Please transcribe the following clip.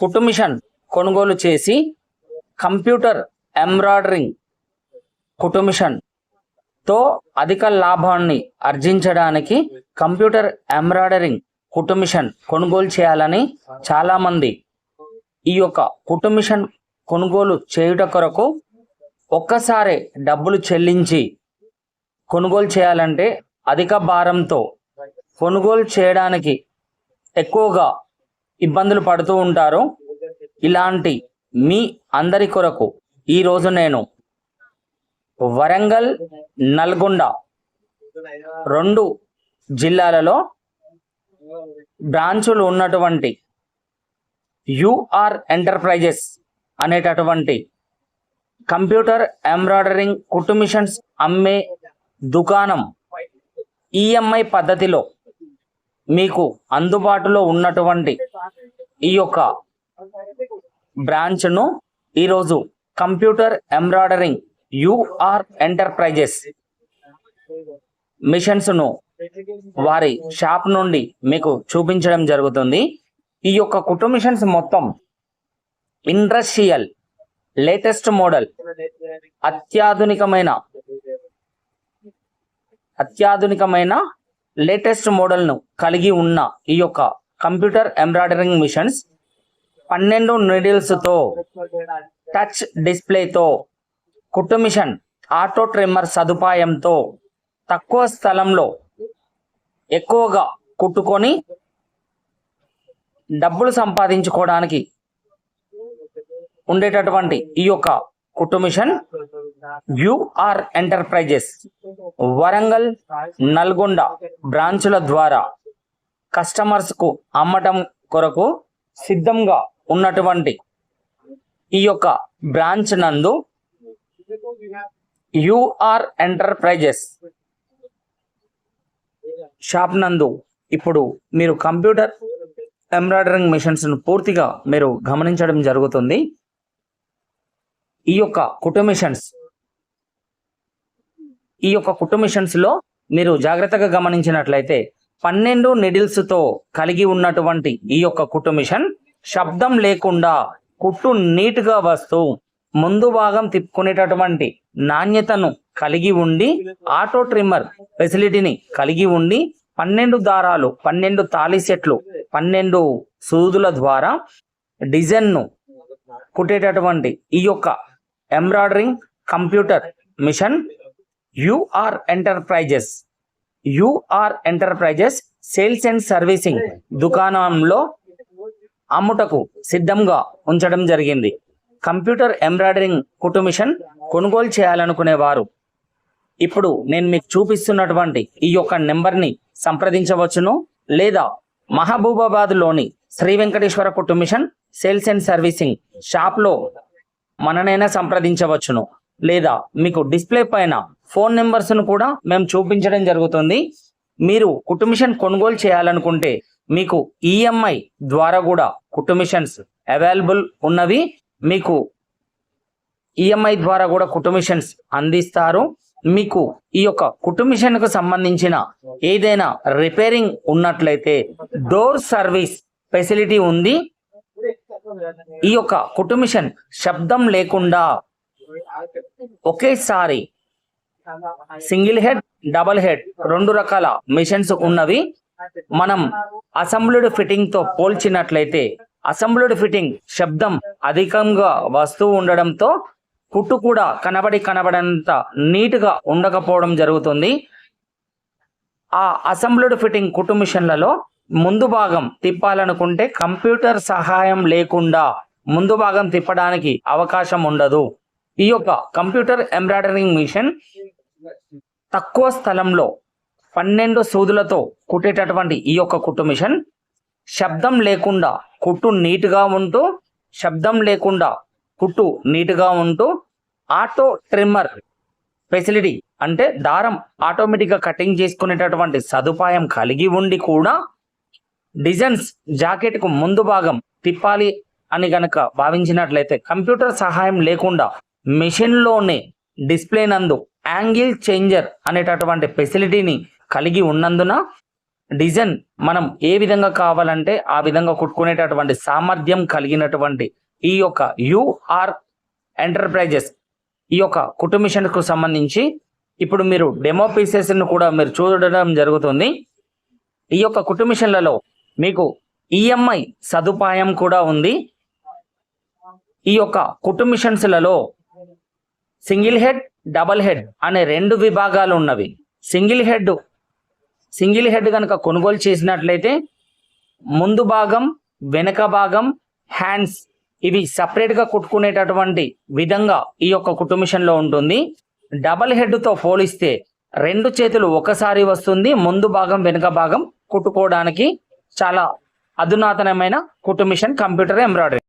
కుట్టు మిషన్ కొనుగోలు చేసి కంప్యూటర్ ఎంబ్రాయిడరింగ్ కుట్టు మిషన్ తో అధిక లాభాన్ని ఆర్జించడానికి కంప్యూటర్ ఎంబ్రాయిడరింగ్ కుట్టు మిషన్ కొనుగోలు చేయాలని చాలామంది ఈ యొక్క కుట్టు మిషన్ కొనుగోలు చేయుట కొరకు ఒక్కసారి డబ్బులు చెల్లించి కొనుగోలు చేయాలంటే అధిక భారంతో కొనుగోలు చేయడానికి ఎక్కువగా ఇబ్బందులు పడుతూ ఉంటారు. ఇలాంటి మీ అందరి కొరకు ఈరోజు నేను వరంగల్, నల్గొండ 2 జిల్లాలలో బ్రాంచులు ఉన్నటువంటి యూఆర్ ఎంటర్ప్రైజెస్ అనేటటువంటి కంప్యూటర్ ఎంబ్రాయిడరింగ్ కుట్టు మిషన్స్ అమ్మే దుకాణం ఈఎంఐ పద్ధతిలో మీకు అందుబాటులో ఉన్నటువంటి ఈ యొక్క బ్రాంచ్ను ఈరోజు కంప్యూటర్ ఎంబ్రాయిడరింగ్ యూఆర్ ఎంటర్ప్రైజెస్ మిషన్స్ను వారి షాప్ నుండి మీకు చూపించడం జరుగుతుంది. ఈ యొక్క కుట్టు మిషన్స్ మొత్తం ఇండస్ట్రియల్ లేటెస్ట్ మోడల్ అత్యాధునికమైన లేటెస్ట్ మోడల్ను కలిగి ఉన్న ఈ యొక్క కంప్యూటర్ ఎంబ్రాయిడరింగ్ మిషన్స్ 12 నీడిల్స్తో టచ్ డిస్ప్లేతో కుట్టు మిషన్ ఆటో ట్రిమ్మర్ సదుపాయంతో తక్కువ స్థలంలో ఎక్కువగా కుట్టుకొని డబ్బులు సంపాదించుకోవడానికి ఉండేటటువంటి ఈ యొక్క కుట్టు machine UR enterprises Warangal, Nalgonda బ్రాంచుల ద్వారా కస్టమర్స్ కు అమ్మటం కొరకు సిద్ధంగా ఉన్నటువంటి ఈ యొక్క బ్రాంచ్ నందు యూఆర్ ఎంటర్ప్రైజెస్ షాప్ నందు ఇప్పుడు మీరు కంప్యూటర్ ఎంబ్రాయిడరింగ్ మిషన్స్ ను పూర్తిగా మీరు గమనించడం జరుగుతుంది. ఈ యొక్క కుట్టు మిషన్స్ లో మీరు జాగ్రత్తగా గమనించినట్లయితే 12 నీడిల్స్ తో కలిగి ఉన్నటువంటి ఈ యొక్క కుట్టు మిషన్ శబ్దం లేకుండా కుట్టు నీట్గా వస్తూ ముందు భాగం తిప్పుకునేటటువంటి నాణ్యతను కలిగి ఉండి ఆటో ట్రిమ్మర్ ఫెసిలిటీని కలిగి ఉండి 12 దారాలు, 12 తాళి సెట్లు, 12 సూదుల ద్వారా డిజైన్ను కుట్టేటటువంటి ఈ యొక్క embroidering computer machine UR enterprises sales and servicing దుకాణంలో అమ్ముటకు సిద్ధంగా ఉంచడం జరిగింది. కంప్యూటర్ ఎంబ్రాయిడరింగ్ కుట్టు మిషన్ కొనుగోలు చేయాలనుకునేవారు ఇప్పుడు నేను మీకు చూపిస్తున్నటువంటి ఈ యొక్క నెంబర్ని సంప్రదించవచ్చును, లేదా మహబూబాబాద్ లోని శ్రీ వెంకటేశ్వర కుట్టు మిషన్ సేల్స్ అండ్ సర్వీసింగ్ షాప్లో మననైనా సంప్రదించవచ్చును, లేదా మీకు డిస్ప్లే పైన ఫోన్ నెంబర్స్ను కూడా మేము చూపించడం జరుగుతుంది. మీరు కుట్టు మిషన్ కొనుగోలు చేయాలనుకుంటే మీకు ఈఎంఐ ద్వారా కూడా కుట్టు మిషన్స్ అవైలబుల్ ఉన్నవి. మీకు ఈఎంఐ ద్వారా కూడా కుట్టు మిషన్స్ అందిస్తారు. మీకు ఈ యొక్క కుట్టు మిషన్ కు సంబంధించిన ఏదైనా రిపేరింగ్ ఉన్నట్లయితే డోర్ సర్వీస్ ఫెసిలిటీ ఉంది. ఈ యొక్క కుట్టు మిషన్ శబ్దం లేకుండా ఒకేసారి సింగిల్ హెడ్, డబల్ హెడ్ 2 రకాల మిషన్స్ ఉన్నవి. మనం అసెంబ్లీడ్ ఫిట్టింగ్ తో పోల్చినట్లయితే అసెంబ్లీడ్ ఫిట్టింగ్ శబ్దం అధికంగా వస్తూ ఉండడంతో కుట్టు కూడా కనబడంత నీట్గా ఉండకపోవడం జరుగుతుంది. ఆ అసెంబ్లీడ్ ఫిట్టింగ్ కుట్టు మిషన్లలో ముందు భాగం తిప్పాలనుకుంటే కంప్యూటర్ సహాయం లేకుండా ముందు భాగం తిప్పడానికి అవకాశం ఉండదు. ఈ యొక్క కంప్యూటర్ ఎంబ్రాయిడరింగ్ మిషన్ తక్కువ స్థలంలో 12 సూదులతో కుట్టేటటువంటి ఈ యొక్క కుట్టు మిషన్ శబ్దం లేకుండా కుట్టు నీట్గా ఉంటూ ఆటో ట్రిమ్మర్ ఫెసిలిటీ అంటే దారం ఆటోమేటిక్గా కటింగ్ చేసుకునేటటువంటి సదుపాయం కలిగి ఉండి కూడా డిజైన్స్ జాకెట్కు ముందు భాగం తిప్పాలి అని గనక భావించినట్లయితే కంప్యూటర్ సహాయం లేకుండా మెషిన్లోనే డిస్ప్లే నందు యాంగిల్ చేంజర్ అనేటటువంటి ఫెసిలిటీని కలిగి ఉన్నందున డిజైన్ మనం ఏ విధంగా కావాలంటే ఆ విధంగా కుట్టుకునేటటువంటి సామర్థ్యం కలిగినటువంటి ఈ యొక్క యూఆర్ ఎంటర్ప్రైజెస్ ఈ యొక్క కుట్టు మిషన్ కు సంబంధించి ఇప్పుడు మీరు డెమో పీసెస్ ను కూడా మీరు చూడడం జరుగుతుంది. ఈ యొక్క కుట్టు మిషన్లలో మీకు ఈఎంఐ సదుపాయం కూడా ఉంది. ఈ యొక్క కుట్టు మిషన్స్లలో సింగిల్ హెడ్, డబల్ హెడ్ అనే 2 విభాగాలు ఉన్నవి. సింగిల్ హెడ్ కనుక కొనుగోలు చేసినట్లయితే ముందు భాగం, వెనక భాగం, హ్యాండ్స్ ఇవి సపరేట్ గా కుట్టుకునేటటువంటి విధంగా ఈ యొక్క కుట్టు మిషన్ లో ఉంటుంది. డబల్ హెడ్ తో పోలిస్తే 2 చేతులు ఒకసారి వస్తుంది. ముందు భాగం, వెనుక భాగం కుట్టుకోవడానికి చాలా అధునాతనమైన కుట్టు మిషన్ కంప్యూటర్ ఎంబ్రాయిడరీ.